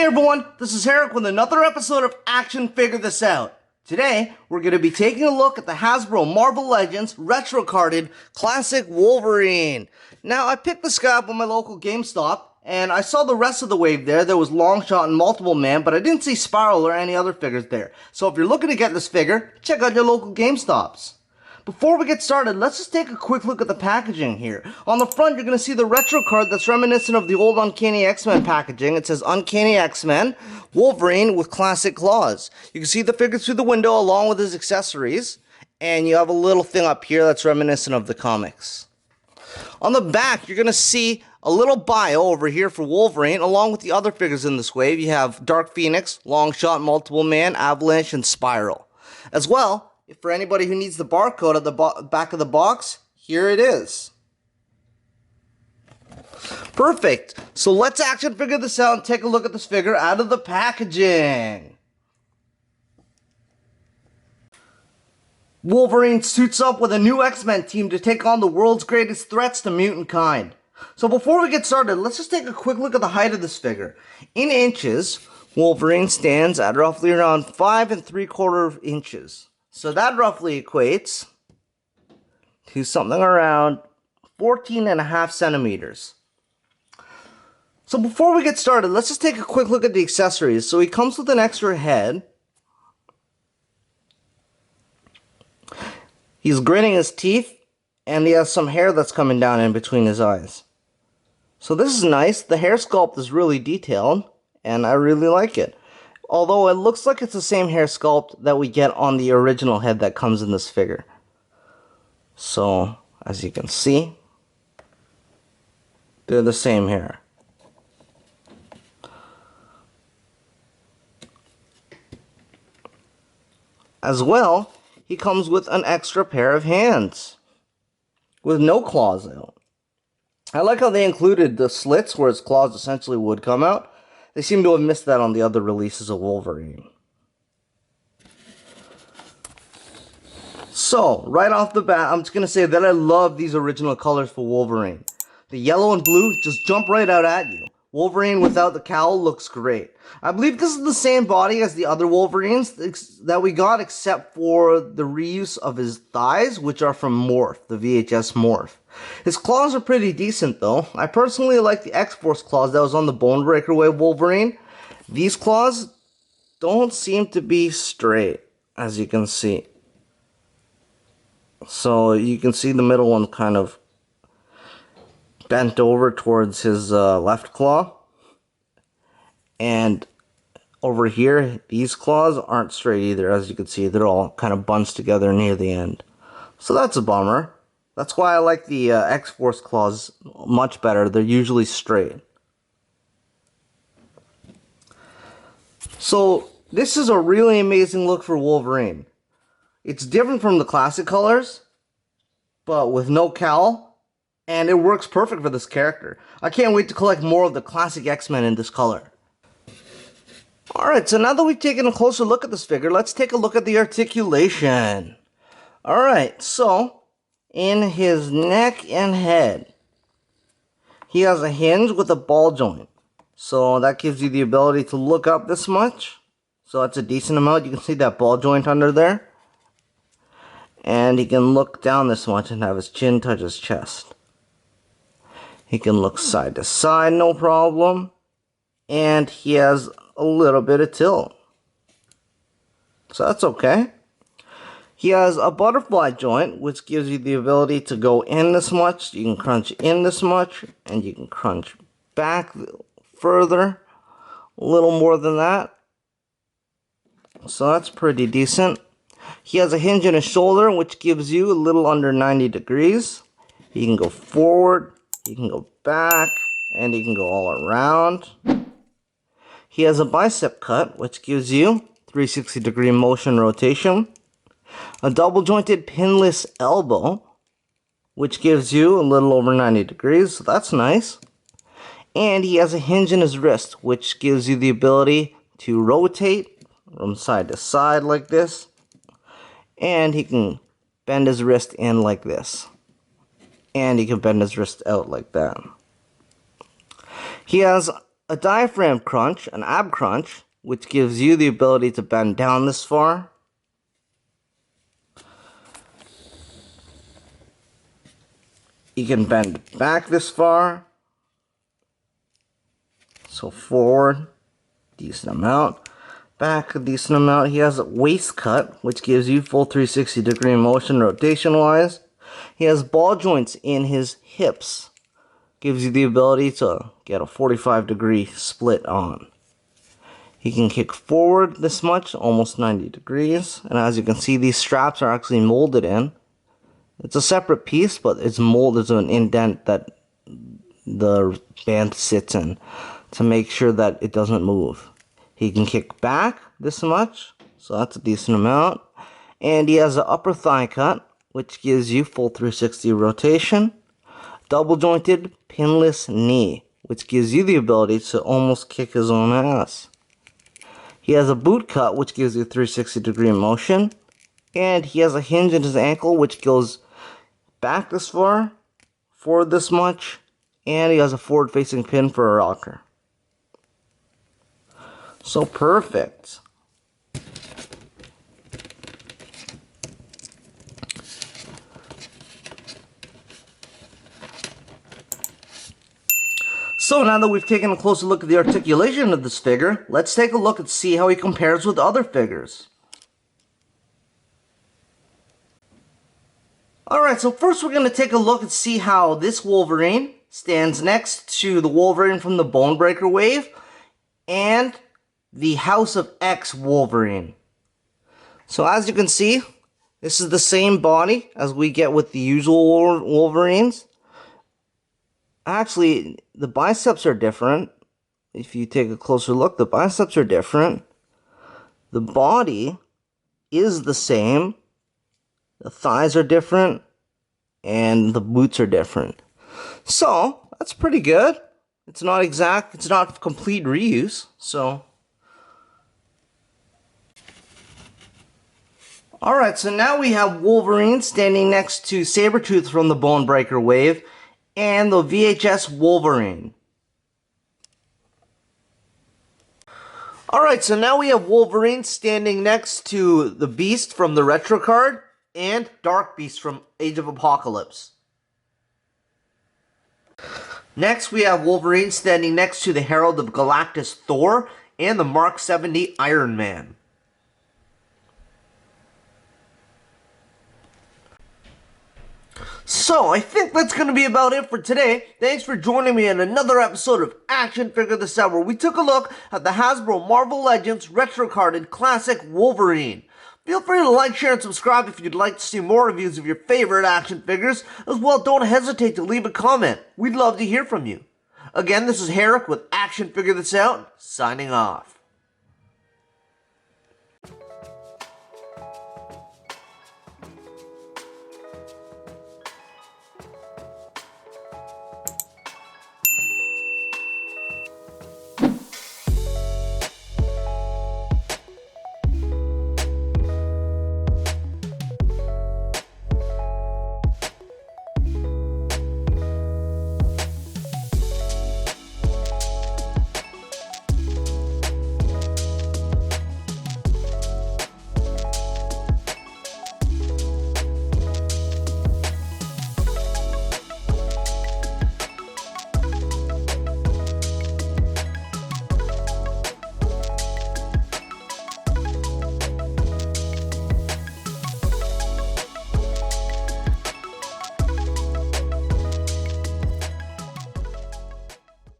Hey everyone, this is Eric with another episode of Action Figure This Out. Today, we're going to be taking a look at the Hasbro Marvel Legends retro carded classic Wolverine. Now, I picked this guy up at my local GameStop, and I saw the rest of the wave there. There was Longshot and Multiple Man, but I didn't see Spiral or any other figures there. So if you're looking to get this figure, check out your local GameStops. Before we get started, let's just take a quick look at the packaging here. On the front, you're going to see the retro card that's reminiscent of the old Uncanny X-Men packaging. It says Uncanny X-Men, Wolverine with classic claws. You can see the figure through the window along with his accessories. And you have a little thing up here that's reminiscent of the comics. On the back, you're going to see a little bio over here for Wolverine, along with the other figures in this wave. You have Dark Phoenix, Longshot, Multiple Man, Avalanche, and Spiral. As well, for anybody who needs the barcode at the back of the box, here it is. Perfect. So let's action figure this out and take a look at this figure out of the packaging. Wolverine suits up with a new X-Men team to take on the world's greatest threats to mutant kind. So before we get started, let's just take a quick look at the height of this figure. In inches, Wolverine stands at roughly around 5 3/4 inches. So that roughly equates to something around 14.5 centimeters. So before we get started, let's just take a quick look at the accessories. So he comes with an extra head. He's gritting his teeth, and he has some hair that's coming down in between his eyes. So this is nice. The hair sculpt is really detailed, and I really like it. Although it looks like it's the same hair sculpt that we get on the original head that comes in this figure. So, as you can see, they're the same hair. As well, he comes with an extra pair of hands with no claws out. I like how they included the slits where his claws essentially would come out. They seem to have missed that on the other releases of Wolverine. So, right off the bat, I'm just going to say that I love these original colors for Wolverine. The yellow and blue just jump right out at you. Wolverine without the cowl looks great. I believe this is the same body as the other Wolverines that we got, except for the reuse of his thighs, which are from Morph, the VHS Morph. His claws are pretty decent though. I personally like the X-Force claws that was on the Bonebreaker wave Wolverine. These claws don't seem to be straight, as you can see. So you can see the middle one kind of bent over towards his left claw. And over here, these claws aren't straight either. As you can see, they're all kind of bunched together near the end. So that's a bummer. That's why I like the X-Force claws much better. They're usually straight. So this is a really amazing look for Wolverine. It's different from the classic colors, but with no cowl, and it works perfect for this character. I can't wait to collect more of the classic X-Men in this color. Alright, so now that we've taken a closer look at this figure, let's take a look at the articulation. Alright, so in his neck and head, he has a hinge with a ball joint. So that gives you the ability to look up this much. So that's a decent amount. You can see that ball joint under there. And he can look down this much and have his chin touch his chest. He can look side to side, no problem. And he has a little bit of tilt. So that's okay. He has a butterfly joint, which gives you the ability to go in this much. You can crunch in this much, and you can crunch back further, a little more than that. So that's pretty decent. He has a hinge in his shoulder, which gives you a little under 90 degrees. You can go forward, you can go back, and you can go all around. He has a bicep cut, which gives you 360-degree motion rotation. A double jointed pinless elbow, which gives you a little over 90 degrees, so that's nice. And he has a hinge in his wrist, which gives you the ability to rotate from side to side like this. And he can bend his wrist in like this. And he can bend his wrist out like that. He has a diaphragm crunch, an ab crunch, which gives you the ability to bend down this far. You can bend back this far. So forward, decent amount. Back, a decent amount. He has a waist cut, which gives you full 360-degree motion rotation-wise. He has ball joints in his hips. Gives you the ability to get a 45-degree split on. He can kick forward this much, almost 90 degrees. And as you can see, these straps are actually molded in. It's a separate piece, but it's molded to an indent that the band sits in to make sure that it doesn't move. He can kick back this much, so that's a decent amount. And he has an upper thigh cut, which gives you full 360 rotation. Double jointed pinless knee, which gives you the ability to almost kick his own ass. He has a boot cut, which gives you 360-degree motion. And he has a hinge in his ankle, which goes back this far, forward this much, and he has a forward-facing pin for a rocker. So perfect. So now that we've taken a closer look at the articulation of this figure, let's take a look and see how he compares with other figures. Alright, so first we're going to take a look and see how this Wolverine stands next to the Wolverine from the Bonebreaker wave and the House of X Wolverine. So as you can see, this is the same body as we get with the usual Wolverines. Actually, the biceps are different. If you take a closer look, the biceps are different. The body is the same. The thighs are different. And the boots are different. So, that's pretty good. It's not exact, it's not complete reuse, so. Alright, so now we have Wolverine standing next to Sabretooth from the Bonebreaker wave and the VHS Wolverine. Alright, so now we have Wolverine standing next to the Beast from the Retro card and Dark Beast from Age of Apocalypse. Next, we have Wolverine standing next to the Herald of Galactus Thor and the Mark 70 Iron Man. So, I think that's going to be about it for today. Thanks for joining me in another episode of Action Figure This Out, where we took a look at the Hasbro Marvel Legends Retro Card and Classic Wolverine. Feel free to like, share, and subscribe if you'd like to see more reviews of your favorite action figures. As well, don't hesitate to leave a comment. We'd love to hear from you. Again, this is Herrick with Action Figure This Out, signing off.